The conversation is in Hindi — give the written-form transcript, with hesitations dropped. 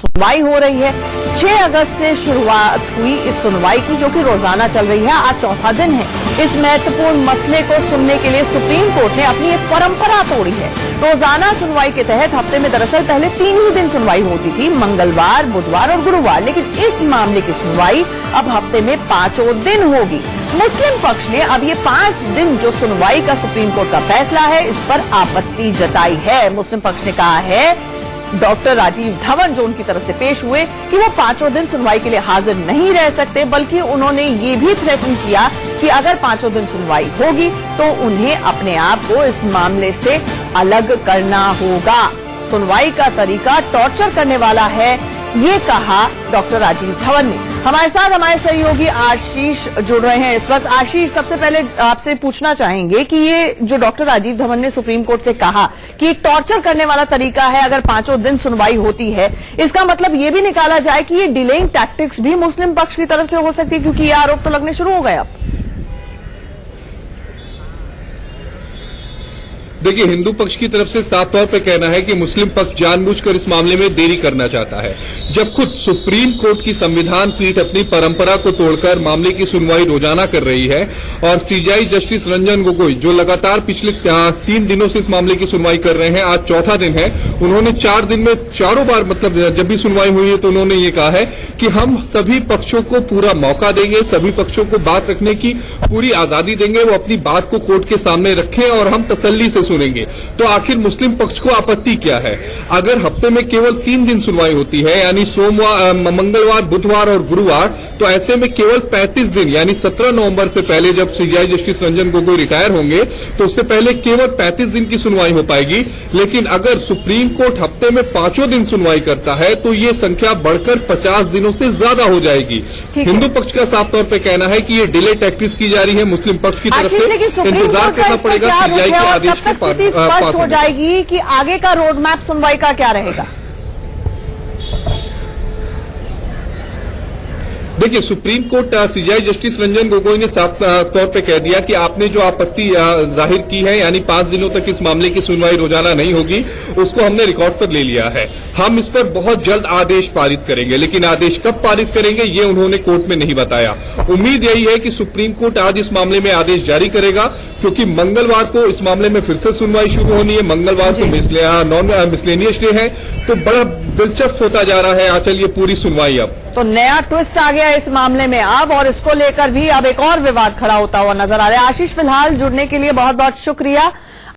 सुनवाई हो रही है। 6 अगस्त से शुरुआत हुई इस सुनवाई की, जो कि रोजाना चल रही है। आज चौथा दिन है। इस महत्वपूर्ण मसले को सुनने के लिए सुप्रीम कोर्ट ने अपनी एक परंपरा तोड़ी है। रोजाना सुनवाई के तहत हफ्ते में दरअसल पहले 3 ही दिन सुनवाई होती थी, मंगलवार, बुधवार और गुरुवार। लेकिन इस मामले की सुनवाई अब हफ्ते में 5 दिन होगी। मुस्लिम पक्ष ने अब ये 5 दिन जो सुनवाई का सुप्रीम कोर्ट का फैसला है, इस पर आपत्ति जताई है। मुस्लिम पक्ष ने कहा है डॉक्टर राजीव धवन जो उनकी तरफ से पेश हुए कि वो 5 दिन सुनवाई के लिए हाजिर नहीं रह सकते, बल्कि उन्होंने ये भी थ्रेटन किया कि अगर 5 दिन सुनवाई होगी तो उन्हें अपने आप को इस मामले से अलग करना होगा। सुनवाई का तरीका टॉर्चर करने वाला है, ये कहा डॉक्टर राजीव धवन ने। हमारे साथ हमारे सहयोगी आशीष जुड़ रहे हैं इस वक्त। आशीष, सबसे पहले आपसे पूछना चाहेंगे कि ये जो डॉक्टर राजीव धवन ने सुप्रीम कोर्ट से कहा कि एक टॉर्चर करने वाला तरीका है अगर 5 दिन सुनवाई होती है, इसका मतलब ये भी निकाला जाए कि ये डिलेइंग टैक्टिक्स भी मुस्लिम पक्ष की तरफ से हो सकती है, क्योंकि ये आरोप तो लगने शुरू हो गए अब। देखिए, हिंदू पक्ष की तरफ से साफ तौर पे कहना है कि मुस्लिम पक्ष जानबूझकर इस मामले में देरी करना चाहता है। जब खुद सुप्रीम कोर्ट की संविधान पीठ अपनी परंपरा को तोड़कर मामले की सुनवाई रोजाना कर रही है और सीजेआई जस्टिस रंजन गोगोई जो लगातार पिछले 3 दिनों से इस मामले की सुनवाई कर रहे हैं, आज चौथा दिन है, उन्होंने 4 दिन में चारों बार मतलब जब भी सुनवाई हुई है तो उन्होंने ये कहा है कि हम सभी पक्षों को पूरा मौका देंगे, सभी पक्षों को बात रखने की पूरी आजादी देंगे, वो अपनी बात को कोर्ट के सामने रखें और हम तसल्ली से सुनेंगे। तो आखिर मुस्लिम पक्ष को आपत्ति क्या है? अगर हफ्ते में केवल 3 दिन सुनवाई होती है, यानी सोमवार, मंगलवार, बुधवार और गुरुवार, तो ऐसे में केवल 35 दिन यानी 17 नवंबर से पहले जब CJI justice Ranjan Gogoi retire होंगे तो उससे पहले केवल 35 दिन की सुनवाई हो पाएगी। लेकिन अगर सुप्रीम कोर्ट हफ्ते में 5 दिन सुनवाई करता है तो ये संख्या बढ़कर 50 दिनों से ज्यादा हो जाएगी। हिंदू पक्ष का साफ तौर पर कहना है कि ये डिले टैक्टिक्स की जा रही है मुस्लिम पक्ष की तरफ से। इंतजार करना पड़ेगा सीजेआई के आदेश के स्पष्ट हो जाएगी कि आगे का रोड मैप सुनवाई का क्या रहेगा। देखिए, supreme court CJI justice Ranjan Gogoi ने साफ तौर पे कह दिया कि आपने जो आपत्ति जाहिर की है, यानी 5 दिनों तक इस मामले की सुनवाई रोजाना नहीं होगी, उसको हमने रिकॉर्ड पर ले लिया है। हम इस पर बहुत जल्द आदेश पारित करेंगे, लेकिन आदेश कब पारित करेंगे ये उन्होंने कोर्ट में नहीं बताया। उम्मीद यही है कि सुप्रीम कोर्ट आज इस मामले में आदेश जारी करेगा, क्योंकि मंगलवार को इस मामले में फिर से सुनवाई शुरू होनी है। मंगलवार को नॉन मिसलेनियस डे है, तो बड़ा दिलचस्प होता जा रहा है आंचल ये पूरी सुनवाई। अब तो नया ट्विस्ट आ गया इस मामले में अब, और इसको लेकर भी अब एक और विवाद खड़ा होता हुआ नजर आ रहा है। आशीष, फिलहाल जुड़ने के लिए बहुत बहुत शुक्रिया।